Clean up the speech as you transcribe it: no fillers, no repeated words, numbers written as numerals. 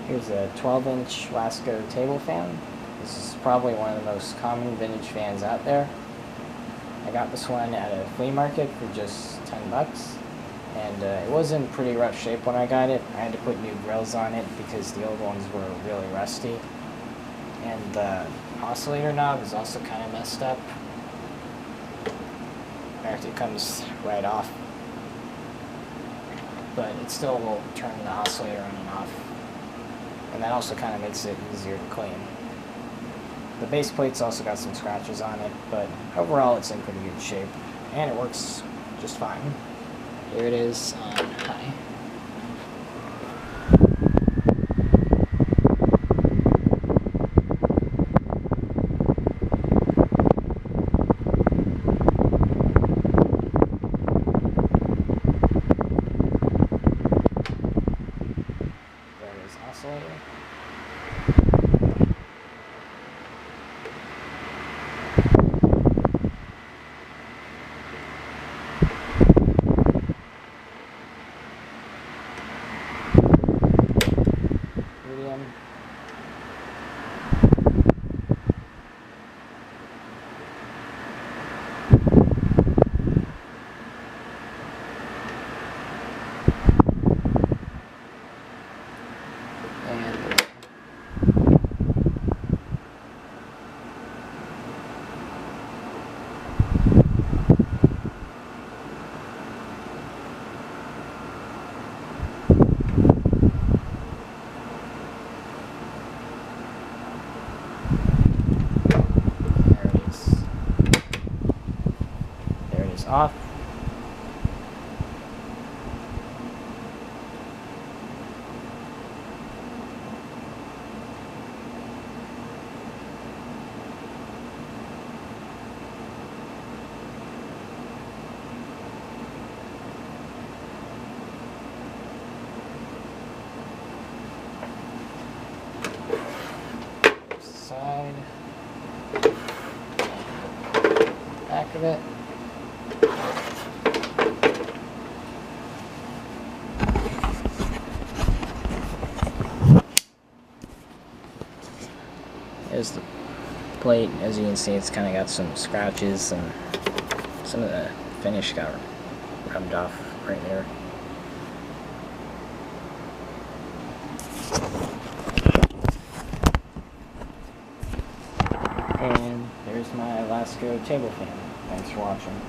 Here's a 12-inch Lasko table fan. This is probably one of the most common vintage fans out there. I got this one at a flea market for just 10 bucks. And it was in pretty rough shape when I got it. I had to put new grills on it because the old ones were really rusty. And the oscillator knob is also kind of messed up. In fact, it comes right off. But it still will turn the oscillator on and off. And that also kind of makes it easier to clean. The base plate's also got some scratches on it, but overall it's in pretty good shape. And it works just fine. Here it is on high. There it is, oscillator. Medium. And off. Side, back of it. There's the plate. As you can see, it's kind of got some scratches and some of the finish got rubbed off right there. And there's my Lasko table fan. Thanks for watching.